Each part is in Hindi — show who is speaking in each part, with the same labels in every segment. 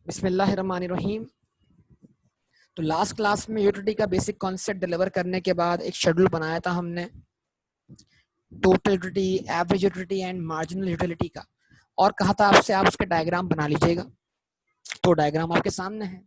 Speaker 1: बिस्मिल्लाहिर्रहमानिर्रहीम। तो लास्ट क्लास में यूटिलिटी का बेसिक कॉन्सेप्ट डिलीवर करने के बाद एक शेड्यूल बनाया था हमने total utility, average utility and marginal utility का, और कहा था आपसे आप उसके डायग्राम बना लीजिएगा। तो डायग्राम आपके सामने है।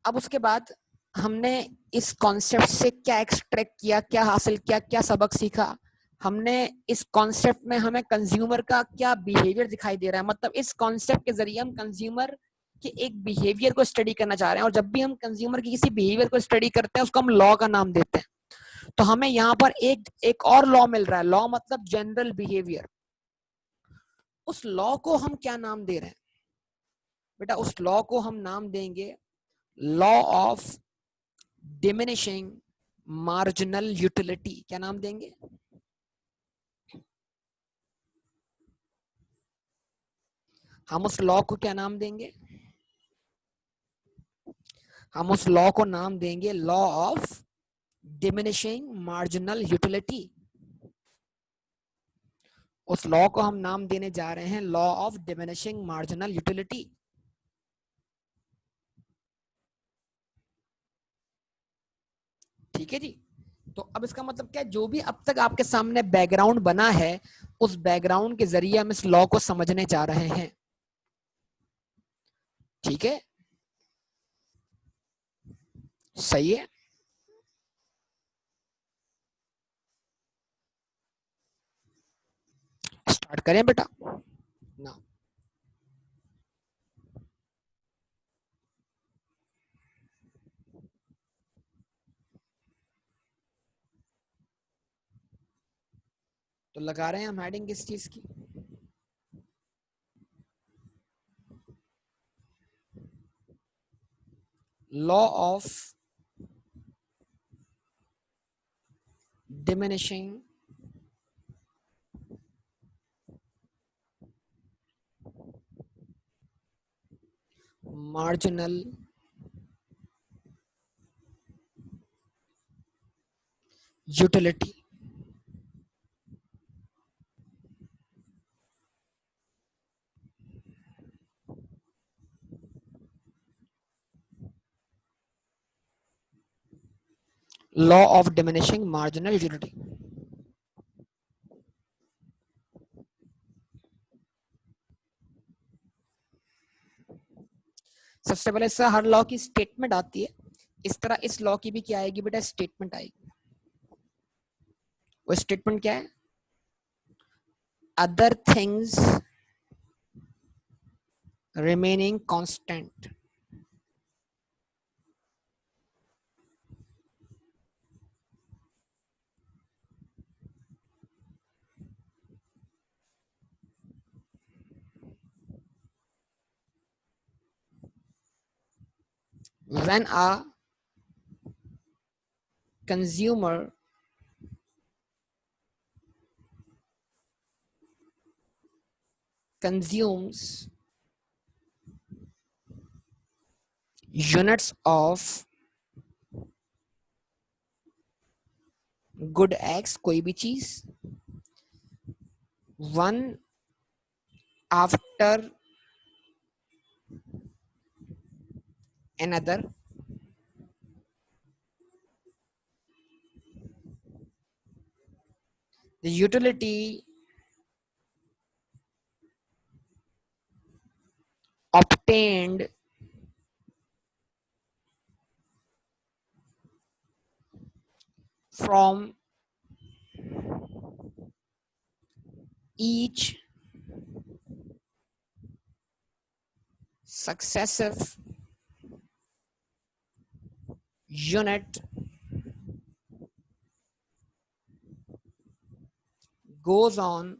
Speaker 1: अब उसके बाद हमने इस कॉन्सेप्ट से क्या एक्सट्रैक्ट किया, क्या हासिल किया, क्या सबक सीखा। हमने इस कॉन्सेप्ट में हमें कंज्यूमर का क्या बिहेवियर दिखाई दे रहा है, मतलब इस कॉन्सेप्ट के जरिए हम कंज्यूमर के एक बिहेवियर को स्टडी करना चाह रहे हैं। और जब भी हम कंज्यूमर की किसी बिहेवियर को स्टडी करते हैं उसको हम लॉ का नाम देते हैं। तो हमें यहाँ पर एक एक और लॉ मिल रहा है। लॉ मतलब जनरल बिहेवियर। उस लॉ को हम क्या नाम दे रहे हैं बेटा? उस लॉ को हम नाम देंगे law of diminishing marginal utility. क्या नाम देंगे? हम उस लॉ को क्या नाम देंगे? हम उस लॉ को नाम देंगे law of diminishing marginal utility. उस लॉ को हम नाम देने जा रहे हैं law of diminishing marginal utility. ठीक है जी। तो अब इसका मतलब क्या है? जो भी अब तक आपके सामने बैकग्राउंड बना है उस बैकग्राउंड के जरिए हम इस लॉ को समझने जा रहे हैं। ठीक है, सही है। स्टार्ट करें बेटा ना। तो लगा रहे हैं हम हेडिंग किस चीज की? Law of diminishing marginal utility. Law of diminishing marginal utility. सबसे पहले सर हर लॉ की स्टेटमेंट आती है। इस तरह इस लॉ की भी क्या आएगी बेटा? स्टेटमेंट आएगी। वो स्टेटमेंट क्या है? Other things remaining constant, when a consumer consumes units of good X, कोई भी चीज, one after another, the utility obtained from each successive unit goes on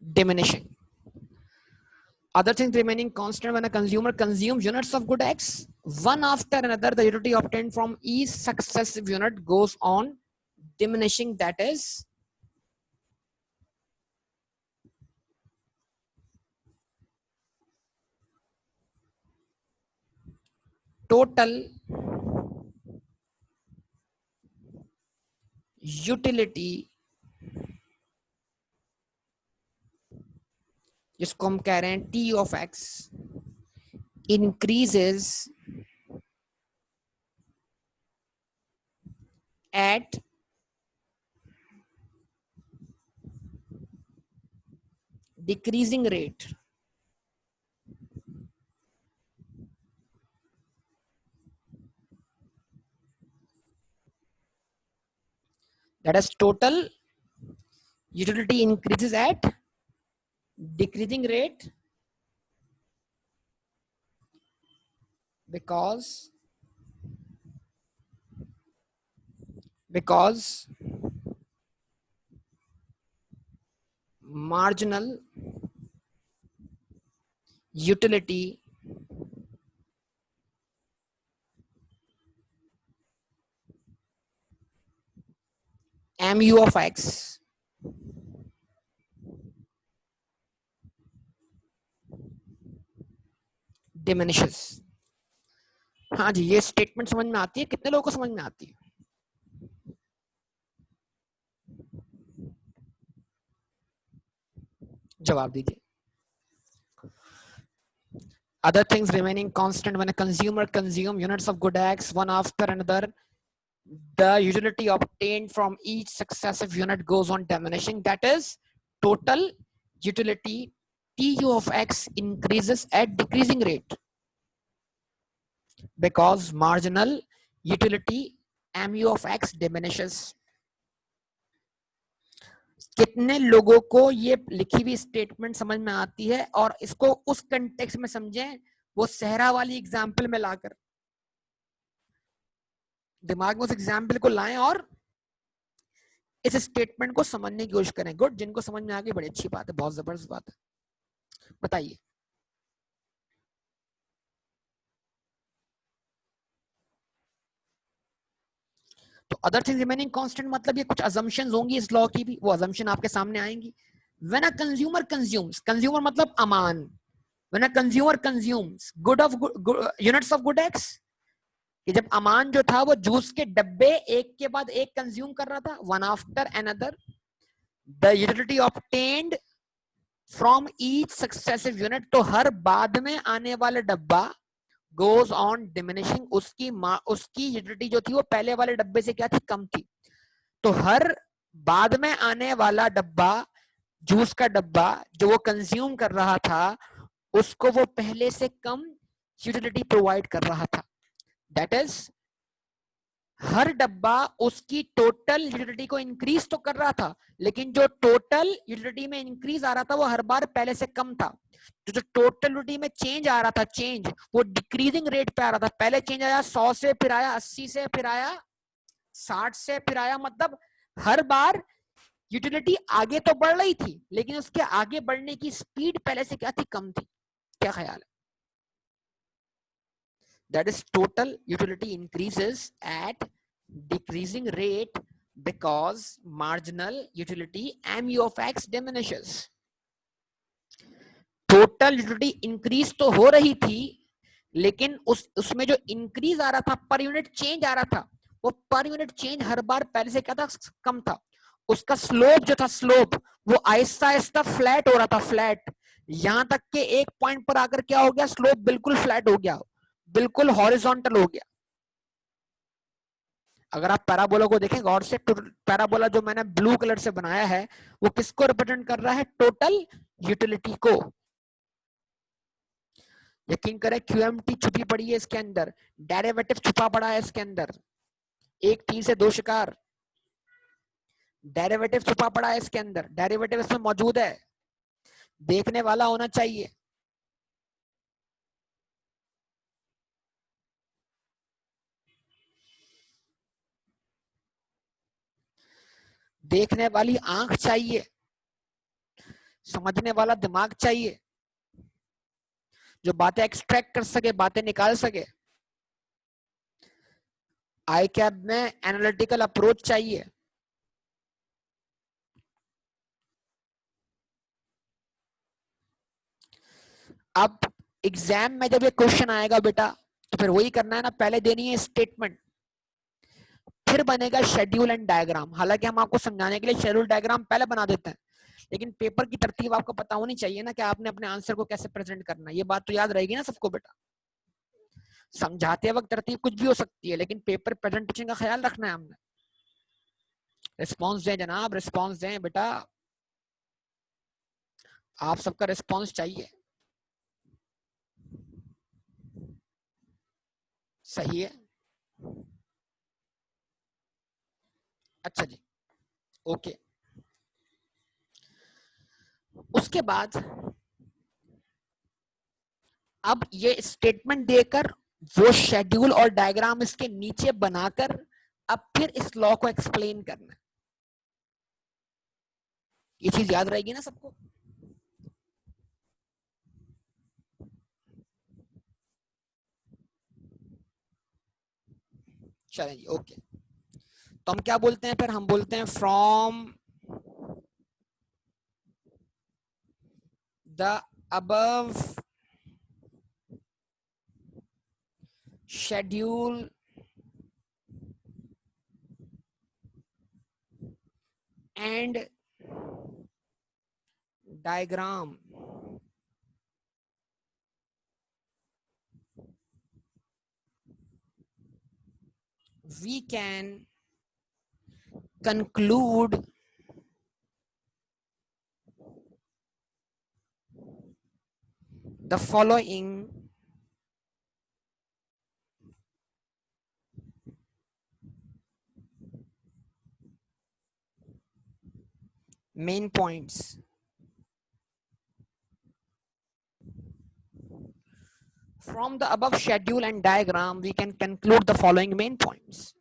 Speaker 1: diminishing. Other things remaining constant when a consumer consumes units of good X, one after another, the utility obtained from each successive unit goes on diminishing. That is total utility जिसको हम कह रहे हैं T of x increases eight decreasing rate. That is total utility increases at decreasing rate because marginal utility mu of x diminishes. हाँ जी, ये स्टेटमेंट समझ में आती है? कितने लोगों को समझ में आती है? जवाब दीजिए. Other things remaining constant when a consumer consumes units of good X one after another, the utility obtained from each successive unit goes on diminishing. That is, total utility TU of X increases at decreasing rate because marginal utility MU of X diminishes. कितने लोगों को ये लिखी हुई स्टेटमेंट समझ में आती है और इसको उस कंटेक्स्ट में समझें, वो सहरा वाली एग्जाम्पल में लाकर दिमाग में उस एग्जाम्पल को लाएं और इस स्टेटमेंट को समझने की कोशिश करें. गुड, जिनको समझ में आ गई बड़ी अच्छी बात है, बहुत जबरदस्त बात है. बताइए. तो अदर थिंग्स रिमेनिंग कांस्टेंट मतलब ये कुछ अजम्पशंस होंगी इस लॉ की भी, वो अजम्पशन आपके सामने आएंगी. When a consumer consumes, consumer मतलब Aman, when a consumer consumes good of units of good X, कि जब अमान जो था वो जूस के डब्बे एक के बाद एक कंज्यूम कर रहा था, one after another, the utility obtained from each successive unit, तो हर बाद में आने वाला डब्बा goes on diminishing, उसकी यूटिलिटी जो थी वो पहले वाले डब्बे से क्या थी, कम थी. तो हर बाद में आने वाला डब्बा, जूस का डब्बा जो वो कंज्यूम कर रहा था, उसको वो पहले से कम यूटिलिटी प्रोवाइड कर रहा था. दैट इज, हर डब्बा उसकी टोटल यूटिलिटी को इंक्रीज तो कर रहा था, लेकिन जो टोटल यूटिलिटी में इंक्रीज आ रहा था वो हर बार पहले से कम था. तो जो टोटल यूटिलिटी में चेंज आ रहा था, चेंज वो डिक्रीजिंग रेट पे आ रहा था. पहले चेंज आया 100 से, फिर आया 80 से, फिर आया 60 से, फिर आया, मतलब हर बार यूटिलिटी आगे तो बढ़ रही थी, लेकिन उसके आगे बढ़ने की स्पीड पहले से क्या थी, कम थी. क्या ख्याल है? That is, total utility increases at decreasing rate because marginal utility mu of x diminishes. Total utility increase तो हो रही थी, लेकिन उसमें जो इंक्रीज आ रहा था, पर यूनिट चेंज आ रहा था, वो पर यूनिट चेंज हर बार पहले से क्या था, कम था. उसका स्लोप जो था, स्लोप वो आहिस्ता आहिस्ता फ्लैट हो रहा था, फ्लैट. यहां तक के एक पॉइंट पर आकर क्या हो गया, स्लोप बिल्कुल फ्लैट हो गया, बिल्कुल हॉरिजॉन्टल हो गया. अगर आप पैराबोला को देखें गौर से, पैराबोला जो मैंने ब्लू कलर से बनाया है वो किसको रिप्रेजेंट कर रहा है, टोटल यूटिलिटी को. यकीन करें QMT छुपी पड़ी है इसके अंदर, डेरिवेटिव छुपा पड़ा है इसके अंदर. एक तीर से दो शिकार, डेरिवेटिव छुपा पड़ा है इसके अंदर, डेरिवेटिव इसमें मौजूद है, देखने वाला होना चाहिए. देखने वाली आंख चाहिए, समझने वाला दिमाग चाहिए, जो बातें एक्सट्रैक्ट कर सके, बातें निकाल सके. आई कैब में एनालिटिकल अप्रोच चाहिए. अब एग्जाम में जब ये क्वेश्चन आएगा बेटा, तो फिर वही करना है ना, पहले देनी है स्टेटमेंट, फिर बनेगा शेड्यूल एंड डायग्राम। हालांकि हम आपको समझाने के लिए शेड्यूल डायग्राम पहले बना देते हैं, लेकिन पेपर की तरतीब आपको पता होनी चाहिए ना कि आपने अपने आंसर को कैसे प्रेजेंट करना है। ये बात तो याद रहेगी ना सबको बेटा। समझाते वक्त तरतीब कुछ भी हो सकती है, लेकिन पेपर प्रेजेंटेशन का ख्याल रखना है हमने। रिस्पॉन्स दें जनाब, रिस्पॉन्स दें बेटा, आप सबका रिस्पॉन्स चाहिए। सही है, अच्छा जी, ओके। उसके बाद अब ये स्टेटमेंट देकर वो शेड्यूल और डायग्राम इसके नीचे बनाकर अब फिर इस लॉ को एक्सप्लेन करना है। ये चीज याद रहेगी ना सबको। चलें जी, ओके। तो हम क्या बोलते हैं फिर? हम बोलते हैं from the above schedule and diagram we can conclude the following main points. From the above schedule and diagram, we can conclude the following main points.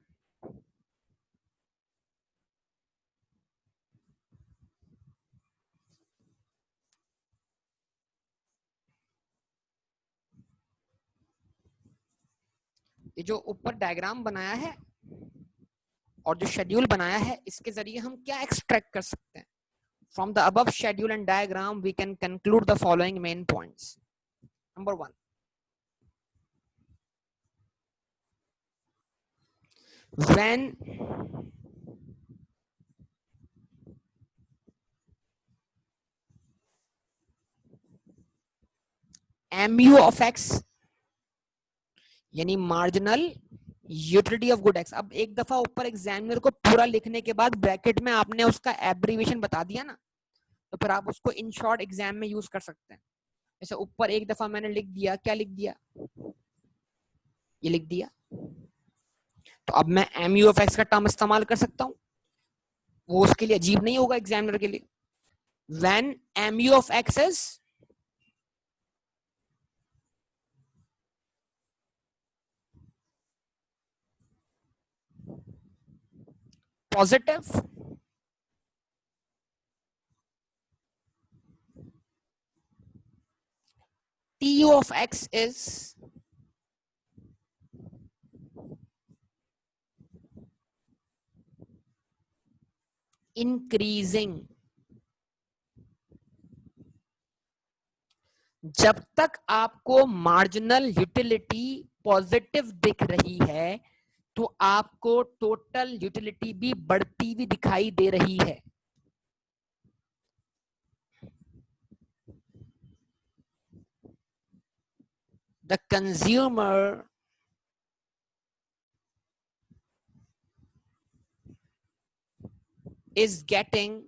Speaker 1: ये जो ऊपर डायग्राम बनाया है और जो शेड्यूल बनाया है, इसके जरिए हम क्या एक्सट्रैक्ट कर सकते हैं? From the above schedule and diagram, we can conclude the following main points. Number 1. When MU of X यानी marginal utility of good x, अब एक दफा ऊपर एग्जामिनर को पूरा लिखने के बाद ब्रैकेट में आपने उसका एब्रीविएशन बता दिया ना, तो फिर आप उसको इन शॉर्ट एग्जाम में यूज कर सकते हैं। जैसे ऊपर एक दफा मैंने लिख दिया, क्या लिख दिया? ये लिख दिया। तो अब मैं MU ऑफ एक्स का टर्म इस्तेमाल कर सकता हूं, वो उसके लिए अजीब नहीं होगा एग्जामिनर के लिए। When MU of x is positive, TU of x is increasing. जब तक आपको मार्जिनल यूटिलिटी पॉजिटिव दिख रही है तो आपको टोटल यूटिलिटी भी बढ़ती हुई दिखाई दे रही है। The consumer is getting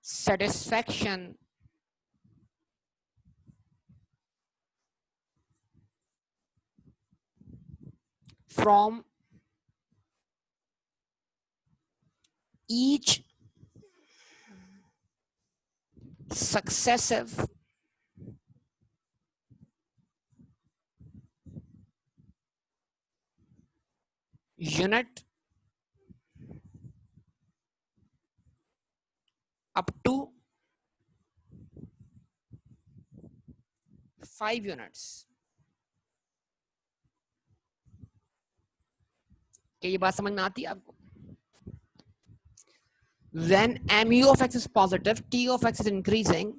Speaker 1: satisfaction from each successive unit up to 5 units। क्या ये बात समझ में आती है आपको? When MU of x is positive, T of x is increasing,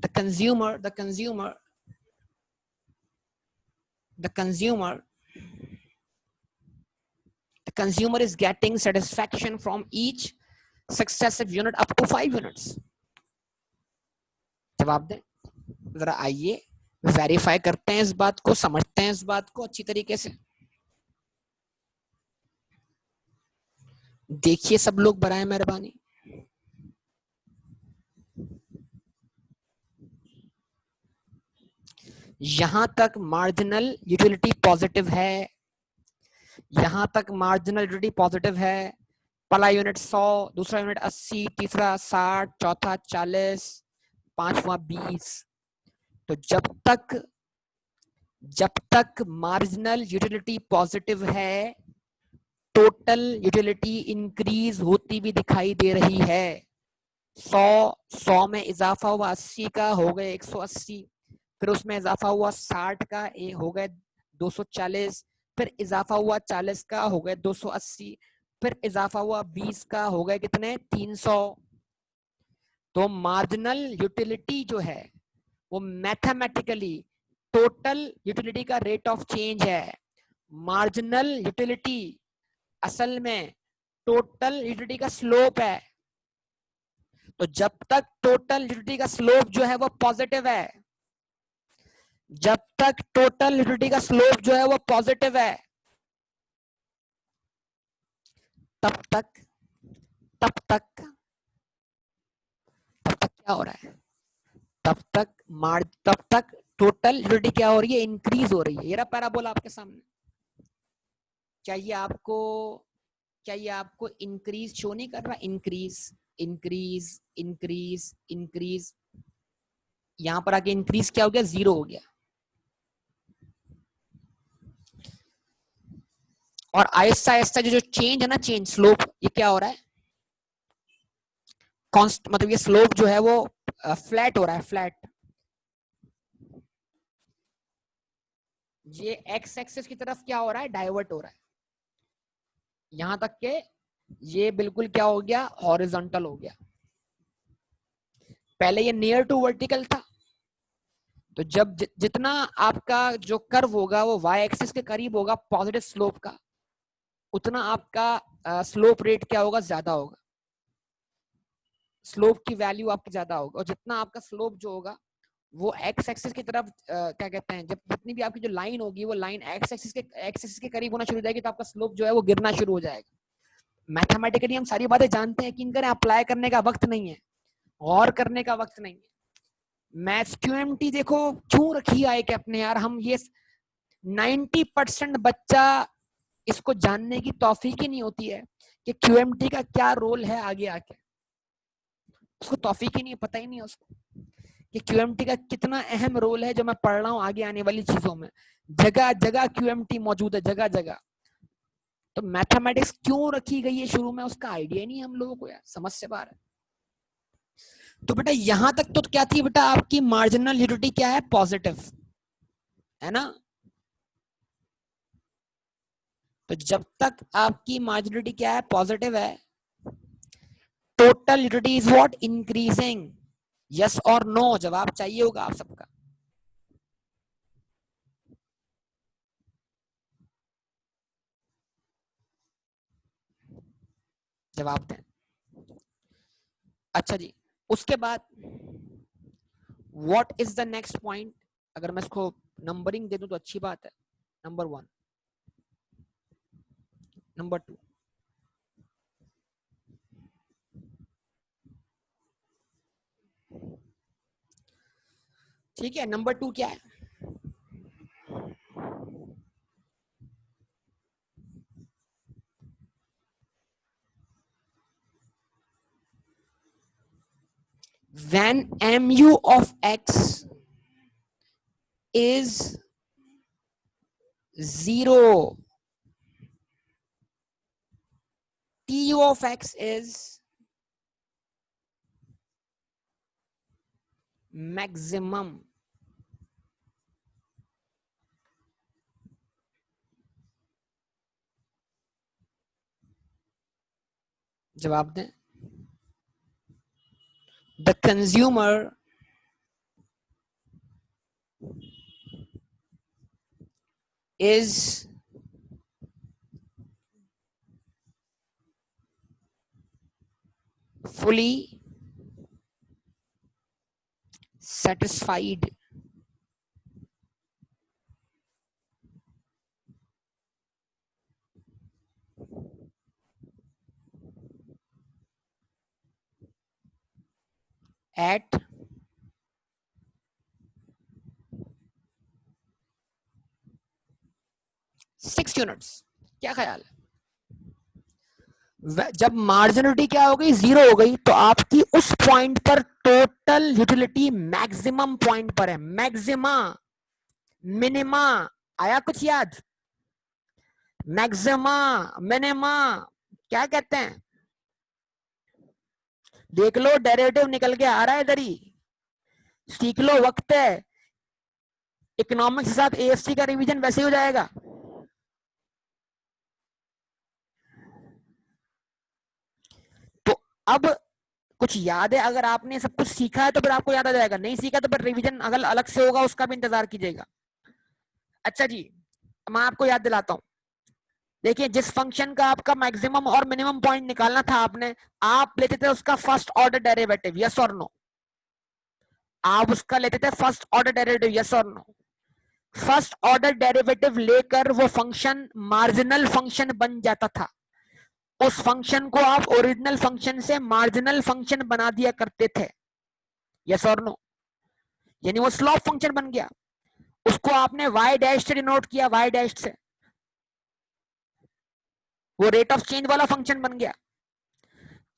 Speaker 1: the consumer the consumer is getting satisfaction from each successive unit up to 5 units. जवाब दें जरा, आइए वेरीफाई करते हैं इस बात को, समझते हैं इस बात को अच्छी तरीके से। देखिए सब लोग बराए मेहरबानी। यहां तक मार्जिनल यूटिलिटी पॉजिटिव है, यहां तक मार्जिनल यूटिलिटी पॉजिटिव है। पहला यूनिट 100, दूसरा यूनिट 80, तीसरा 60, चौथा 40, पांचवा 20। तो जब तक मार्जिनल यूटिलिटी पॉजिटिव है, टोटल यूटिलिटी इंक्रीज होती भी दिखाई दे रही है। 100 में इजाफा हुआ 80 का, हो गए 180, फिर उसमें इजाफा हुआ 60 का, हो गए 240, फिर इजाफा हुआ 40 का, हो गए 280, फिर इजाफा हुआ 20 का, हो गए कितने 300। तो मार्जिनल यूटिलिटी जो है वो मैथमेटिकली टोटल यूटिलिटी का रेट ऑफ चेंज है। मार्जिनल यूटिलिटी असल में टोटल यूटिलिटी का स्लोप है। तो जब तक टोटल यूटिलिटी का स्लोप जो है वो पॉजिटिव है, जब तक टोटल यूटिलिटी का स्लोप जो है वो पॉजिटिव है, तब तक क्या हो रहा है, तब तक टोटल यूटिलिटी क्या हो रही है, इंक्रीज हो रही है। ये रहा पैराबोला आपके सामने। क्या ये आपको इंक्रीज शो नहीं कर रहा? इंक्रीज इंक्रीज इंक्रीज इंक्रीज, यहां पर आके इंक्रीज क्या हो गया, 0 हो गया। और आहिस्ता आहिस्ता जो चेंज है ना, चेंज स्लोप, ये क्या हो रहा है, कॉन्स्ट, मतलब ये स्लोप जो है वो फ्लैट हो रहा है, फ्लैट। ये एक्स एक्सिस की तरफ क्या हो रहा है, डाइवर्ट हो रहा है। यहां तक के ये बिल्कुल क्या हो गया, हॉरिजॉन्टल हो गया। पहले ये नियर टू वर्टिकल था। तो जब जितना आपका जो कर्व होगा वो वाई एक्सिस के करीब होगा पॉजिटिव स्लोप का, उतना आपका स्लोप रेट क्या होगा, ज्यादा होगा। स्लोप की वैल्यू आपकी ज्यादा होगा। और जितना आपका स्लोप जो होगा वो एक्स एक्सिस की तरफ क्या कहते हैं, जब जितनी भी आपकी जो लाइन होगी वो लाइन एक्स एक्सिस के करीब होना शुरू हो जाएगी, तो आपका स्लोप जो है वो गिरना शुरू हो जाएगा। मैथमेटिकली हम सारी बातें जानते हैं, कि अप्लाई करने का वक्त नहीं है, गौर करने का वक्त नहीं है। मैथ्स क्यूएमटी देखो क्यों रखी है कि अपने यार, हम ये 90% बच्चा इसको जानने की तौफीक ही नहीं होती है कि क्यूएमटी का क्या रोल है आगे आके। उसको तौफीक ही नहीं, पता ही नहीं है उसको कि क्यूएमटी का कितना अहम रोल है, जो मैं पढ़ रहा हूँ आगे आने वाली चीजों में। जगह जगह क्यूएमटी मौजूद है, जगह जगह। तो मैथमेटिक्स क्यों रखी गई है शुरू में, उसका आइडिया नहीं हम लोगों को यार, समझ से बाहर है। तो बेटा यहां तक तो क्या थी बेटा, आपकी मार्जिनल यूटिलिटी क्या है, पॉजिटिव है ना। तो जब तक आपकी मार्जिनलिटी क्या है, पॉजिटिव है, total utility is what, increasing. Yes और नो जवाब चाहिए होगा आप सबका। जवाब दें। अच्छा जी, उसके बाद what is the next point. अगर मैं इसको नंबरिंग दे दूं तो अच्छी बात है। नंबर 1, नंबर 2, ठीक है। नंबर 2 क्या है, when mu of x is 0, tu of x is maximum। जवाब दें। The consumer is fully satisfied at 6 units. क्या ख्याल है? जब मार्जिनलिटी क्या हो गई, जीरो हो गई, तो आपकी उस पॉइंट पर टोटल यूटिलिटी मैक्सिमम पॉइंट पर है। मैक्सिमा, मिनिमा, आया कुछ याद? मैक्सिमा, मिनिमा, क्या कहते हैं? देख लो, डेरिवेटिव निकल के आ रहा है इधर ही, सीख लो, वक्त है। इकोनॉमिक्स के साथ एएससी का रिवीजन वैसे ही हो जाएगा। तो अब कुछ याद है? अगर आपने सब कुछ सीखा है तो फिर आपको याद आ जाएगा, नहीं सीखा तो फिर रिवीजन अगर अलग से होगा उसका भी इंतजार कीजिएगा। अच्छा जी, मैं आपको याद दिलाता हूं। देखिए, जिस फंक्शन का आपका मैक्सिमम और मिनिमम पॉइंट निकालना था आपने, आप लेते थे उसका फर्स्ट ऑर्डर डेरिवेटिव, यस और नो? आप उसका लेते थे फर्स्ट ऑर्डर डेरिवेटिव, यस और नो? फर्स्ट ऑर्डर डेरिवेटिव लेकर वो फंक्शन मार्जिनल फंक्शन बन जाता था। उस फंक्शन को आप ओरिजिनल फंक्शन से मार्जिनल फंक्शन बना दिया करते थे, यस और नो? यानी वो स्लॉप फंक्शन बन गया। उसको आपने y डैश से डिनोट किया, y डैश से, वो रेट ऑफ चेंज वाला फंक्शन बन गया।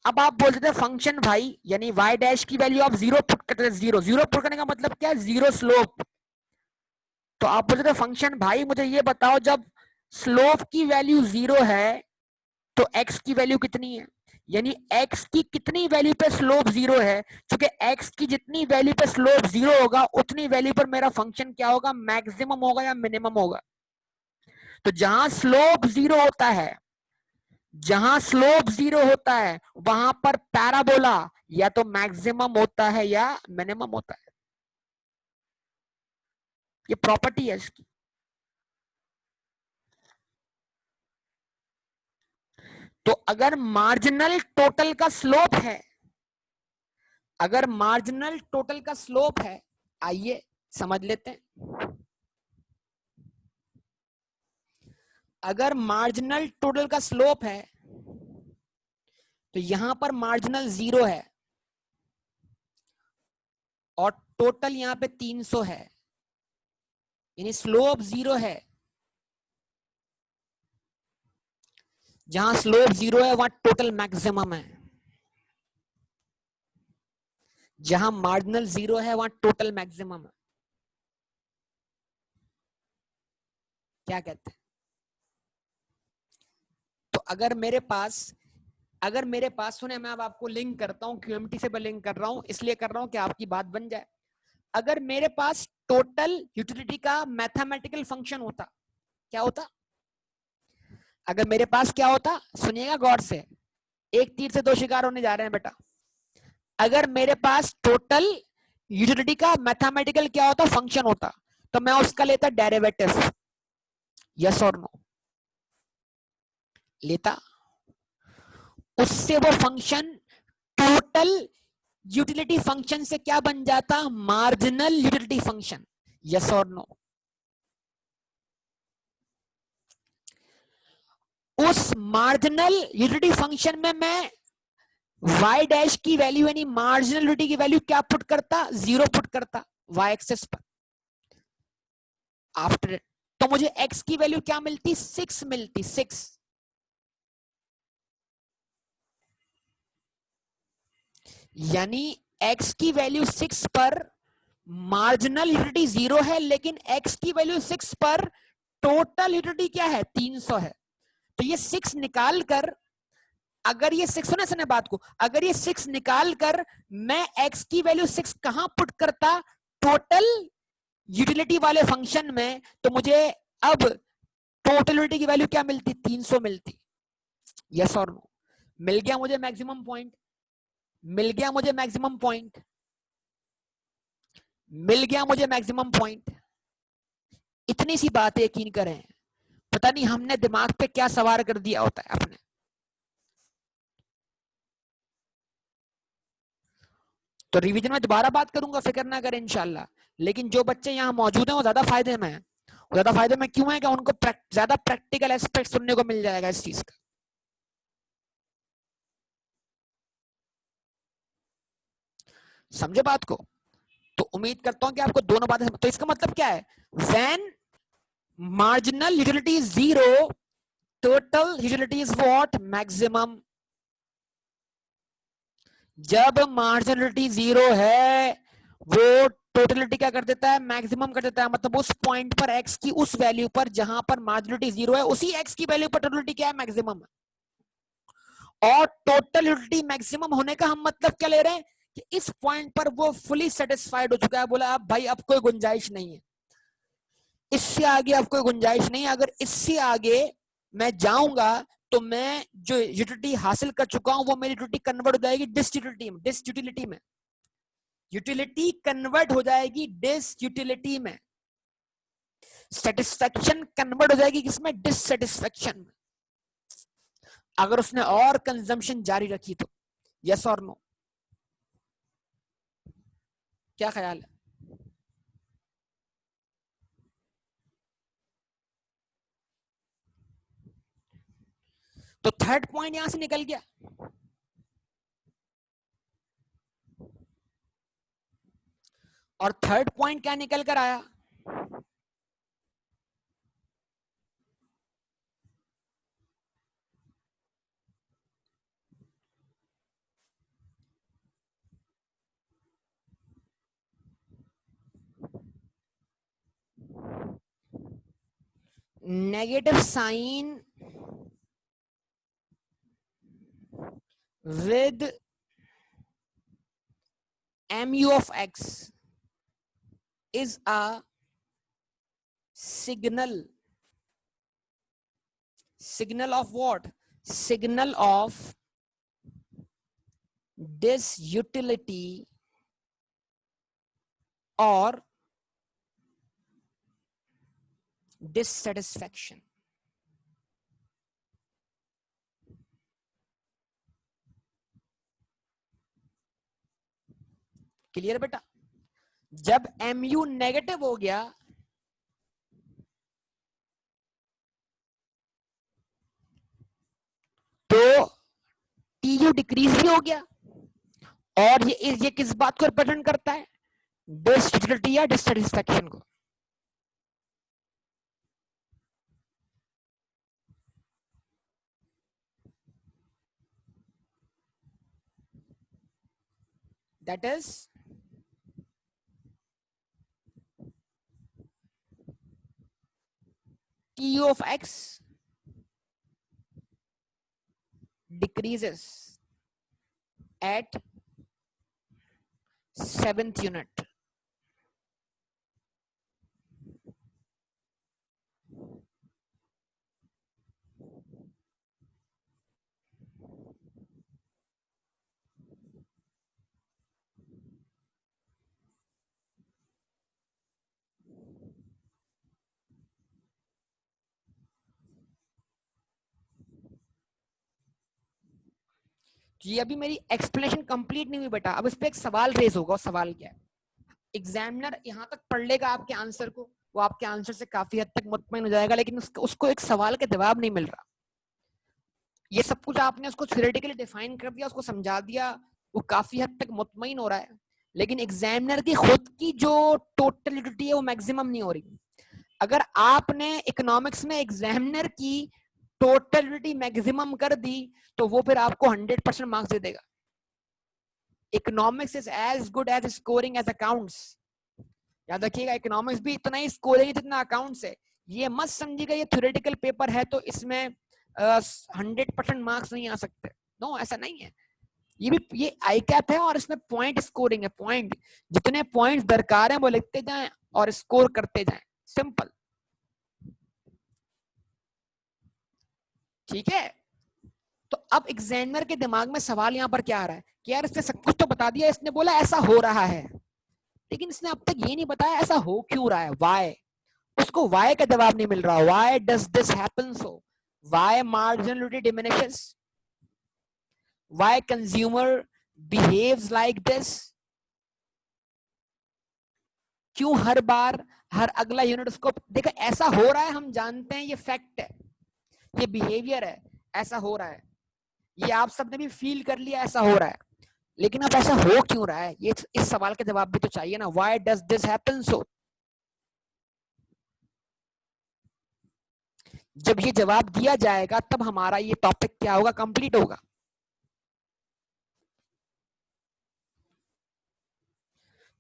Speaker 1: अब आप बोलते थे फंक्शन भाई, यानी y डैश की वैल्यू आप जीरो पुट करते थे। जीरो, जीरो पुट करने का मतलब क्या है? Zero slope. तो आप बोलते थे फंक्शन भाई मुझे ये बताओ, जब स्लोप की वैल्यू जीरो है तो x की वैल्यू कितनी है? यानी x की कितनी वैल्यू पे स्लोप जीरो है? क्योंकि x की जितनी वैल्यू पे स्लोप जीरो होगा उतनी वैल्यू पर मेरा फंक्शन क्या होगा? मैक्सिमम होगा या मिनिमम होगा? तो जहां स्लोप जीरो होता है, जहां स्लोप जीरो होता है, वहां पर पैराबोला या तो मैक्सिमम होता है या मिनिमम होता है। ये प्रॉपर्टी है इसकी। तो अगर मार्जिनल टोटल का स्लोप है, अगर मार्जिनल टोटल का स्लोप है, आइए समझ लेते हैं। अगर मार्जिनल टोटल का स्लोप है तो यहां पर मार्जिनल जीरो है और टोटल यहां पे 300 है, यानी स्लोप जीरो है। जहां स्लोप जीरो है वहां टोटल मैक्सिमम है, जहां मार्जिनल जीरो है वहां टोटल मैक्सिमम है। क्या कहते हैं? तो अगर मेरे पास सुने, मैं अब आपको लिंक करता हूं, क्यूएमटी से मैं लिंक कर रहा हूं, इसलिए कर रहा हूं कि आपकी बात बन जाए। अगर मेरे पास टोटल यूटिलिटी का मैथमेटिकल फंक्शन होता, क्या होता? अगर मेरे पास क्या होता, सुनिएगा गौर से, एक तीर से दो शिकार होने जा रहे हैं बेटा। अगर मेरे पास टोटल यूटिलिटी का मैथमेटिकल क्या होता? फंक्शन होता, तो मैं उसका लेता डेरिवेटिव, यस और नो? लेता। उससे वो फंक्शन टोटल यूटिलिटी फंक्शन से क्या बन जाता? मार्जिनल यूटिलिटी फंक्शन, यस और नो? उस मार्जिनल यूटिलिटी फंक्शन में मैं y डैश की वैल्यू यानी मार्जिनल यूटिलिटी की वैल्यू क्या पुट करता? जीरो पुट करता y एक्सेस पर। आफ्टर, तो मुझे x की वैल्यू क्या मिलती? 6 मिलती, 6। यानी x की वैल्यू 6 पर मार्जिनल यूटिलिटी जीरो है, लेकिन x की वैल्यू 6 पर टोटल यूटिलिटी क्या है? 300 है। तो ये 6 निकाल कर, अगर ये 6 होना, सुने बात को, अगर ये 6 निकाल कर मैं x की वैल्यू 6 कहां पुट करता? टोटल यूटिलिटी वाले फंक्शन में, तो मुझे अब टोटल यूटिलिटी की वैल्यू क्या मिलती? 300 मिलती, यस और नो? मिल गया मुझे मैक्सिमम पॉइंट, मिल गया मुझे मैक्सिमम पॉइंट, मिल गया मुझे मैक्सिमम पॉइंट। इतनी सी बात है, यकीन करें। पता नहीं हमने दिमाग पे क्या सवार कर दिया होता है अपने। तो रिवीजन में दोबारा बात करूंगा, फिक्र ना करें इंशाल्लाह। लेकिन जो बच्चे यहाँ मौजूद हैं वो ज्यादा फायदे में हैं। ज्यादा फायदे में क्यों है कि उनको ज्यादा प्रैक्टिकल एस्पेक्ट सुनने को मिल जाएगा इस चीज का। समझे बात को? तो उम्मीद करता हूं कि आपको दोनों बातें। तो इसका मतलब क्या है? When marginal utility is zero, total utility is what? Maximum. जब मार्जिनलिटी जीरो है वो टोटलिटी क्या कर देता है? मैक्सिमम कर देता है। मतलब उस पॉइंट पर एक्स की उस वैल्यू पर जहां पर मार्जिनलिटी जीरो है, उसी एक्स की वैल्यू पर टोटलिटी क्या है? मैक्सिमम है। और टोटल यूटिलिटी मैक्सिमम होने का हम मतलब क्या ले रहे हैं कि इस पॉइंट पर वो फुली सेटिस्फाइड हो चुका है, बोला अब भाई अब कोई गुंजाइश नहीं है, इससे आगे अब कोई गुंजाइश नहीं है। अगर इससे आगे मैं जाऊंगा तो मैं जो यूटिलिटी हासिल कर चुका हूं वो मेरी यूटिलिटी कन्वर्ट हो जाएगी डिसयूटिलिटी में। यूटिलिटी कन्वर्ट हो जाएगी डिसयूटिलिटी में। सेटिस्फेक्शन कन्वर्ट हो जाएगी किसमें? डिससेटिस्फेक्शन में। अगर उसने और कंजम्पशन जारी रखी तो। यस और नो? क्या ख्याल है? तो थर्ड पॉइंट यहां से निकल गया। और थर्ड पॉइंट क्या निकल कर आया? Negative sign with mu of x is a signal of what? Signal of disutility or dissatisfaction। Clear बेटा? जब mu नेगेटिव हो गया तो tu डिक्रीज भी हो गया। और ये किस बात को रिप्रेजेंट करता है? डिसयूटिलिटी या डिससेटिस्फैक्शन को। That is tu of x decreases at 7th unit। ये अभी मेरी एक्सप्लेनेशन कंप्लीट नहीं हुई बेटा। अब इस पे एक सवाल रेज होगा। सवाल क्या है? एग्जामिनर यहाँ तक पढ़ लेगा आपके आंसर को, वो आपके आंसर से काफी हद तक मुतमईन हो जाएगा, लेकिन उसको एक सवाल का जवाब नहीं मिल रहा। ये सब कुछ आपने उसको थ्योरेटिकली डिफाइन कर दिया, उसको समझा दिया, वो काफी हद तक मुतमईन हो रहा है, लेकिन एग्जामिनर की खुद की जो टोटलिटी है वो मैक्सिमम नहीं हो रही। अगर आपने इकोनॉमिक्स में एग्जामिनर की टोटलिटी मैक्सिमम कर दी तो वो फिर आपको 100% मार्क्स दे देगा। Economics is as good as scoring as accounts. याद रखिएगा, इकोनॉमिक्स भी इतना ही स्कोरिंग है जितना अकाउंट्स है। ये मत समझिएगा ये थ्योरेटिकल पेपर है तो इसमें 100% मार्क्स नहीं आ सकते। नो, ऐसा नहीं है। ये आई कैप है और इसमें पॉइंट स्कोरिंग है। पॉइंट, जितने पॉइंट्स दरकार हैं वो लिखते जाएं और स्कोर करते जाएं। सिंपल, ठीक है? तो अब एग्जामिनर के दिमाग में सवाल यहाँ पर क्या आ रहा है कि यार इसने सब कुछ तो बता दिया, इसने बोला ऐसा हो रहा है, लेकिन इसने अब तक ये नहीं बताया ऐसा हो क्यों रहा है, वाई। उसको वाई का जवाब नहीं मिल रहा, why does this happen, so why marginality diminishes, why consumer behaves like this, क्यों हर बार हर अगला यूनिट उसको देखा ऐसा हो रहा है, हम जानते हैं ये फैक्ट है, ये बिहेवियर है, ऐसा हो रहा है, ये आप सबने भी फील कर लिया ऐसा हो रहा है, लेकिन अब ऐसा हो क्यों रहा है, ये इस सवाल का जवाब भी तो चाहिए ना, व्हाई डज दिस हैपन सो। जब ये जवाब दिया जाएगा तब हमारा ये टॉपिक क्या होगा, कंप्लीट होगा।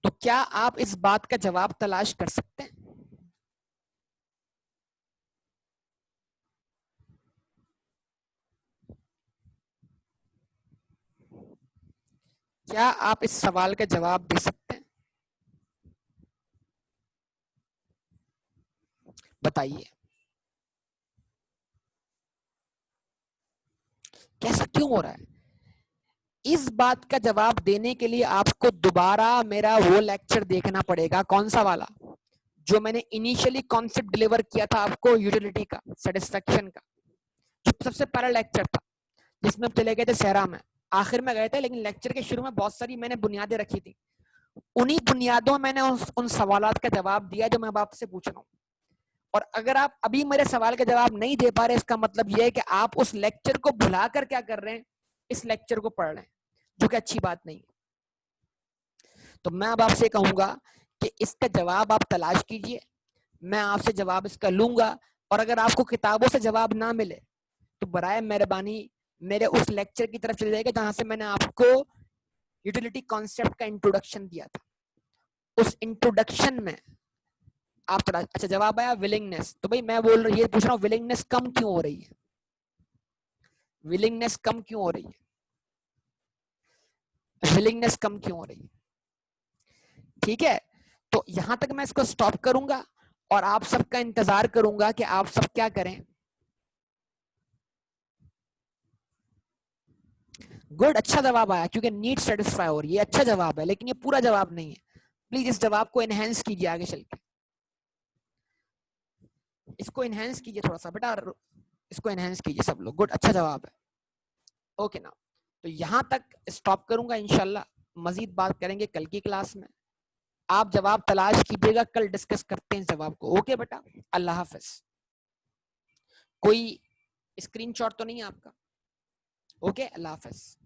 Speaker 1: तो क्या आप इस बात का जवाब तलाश कर सकते हैं? क्या आप इस सवाल का जवाब दे सकते हैं? बताइए कैसा क्यों हो रहा है? इस बात का जवाब देने के लिए आपको दोबारा मेरा वो लेक्चर देखना पड़ेगा, कौन सा वाला, जो मैंने इनिशियली कॉन्सेप्ट डिलीवर किया था आपको, यूटिलिटी का, सेटिस्फेक्शन का, जो सबसे पहला लेक्चर था, जिसमें हम चले गए थे सहरा में, आखिर में गए थे, लेकिन लेक्चर के शुरू में बहुत सारी मैंने बुनियादें रखी थी, उन्हीं बुनियादों में मैंने उन सवालों का जवाब दिया जो मैं अब आपसे पूछ रहा हूँ। और अगर आप अभी मेरे सवाल का जवाब नहीं दे पा रहे, इसका मतलब यह है कि आप उस लेक्चर को भुलाकर क्या कर रहे हैं, इस लेक्चर को पढ़ रहे हैं, जो कि अच्छी बात नहीं है। तो मैं अब आपसे कहूंगा कि इसका जवाब आप तलाश कीजिए, मैं आपसे जवाब इसका लूंगा, और अगर आपको किताबों से जवाब ना मिले तो बराए मेहरबानी मेरे उस लेक्चर की तरफ चले जाएगा जहां से मैंने आपको यूटिलिटी कॉन्सेप्ट का इंट्रोडक्शन दिया था। उस इंट्रोडक्शन में आप थोड़ा अच्छा जवाब आया विलिंगनेस, तो भाई मैं बोल रही ये पूछ रहा हूँ विलिंगनेस कम क्यों हो रही है, विलिंगनेस कम क्यों हो रही है, विलिंगनेस कम क्यों हो रही है? ठीक है, तो यहां तक मैं इसको स्टॉप करूंगा और आप सबका इंतजार करूंगा कि आप सब क्या करें। गुड, अच्छा जवाब आया, क्योंकि नीड सेटिस्फाई हो रही है, अच्छा जवाब है, लेकिन ये पूरा जवाब नहीं है। प्लीज इस जवाब को एनहेंस कीजिए आगे चल के, इसको एनहेंस कीजिए थोड़ा सा बेटा, इसको एनहेंस कीजिए सब लोग। गुड, अच्छा जवाब है। ओके ना, तो यहां तक स्टॉप करूंगा, इंशाल्लाह मजीद बात करेंगे कल की क्लास में। आप जवाब तलाश कीजिएगा, कल डिस्कस करते हैं जवाब को। ओके बेटा, अल्लाह हाफिज। कोई स्क्रीनशॉट तो नहीं है आपका? ओके, अल्लाह हाफिज।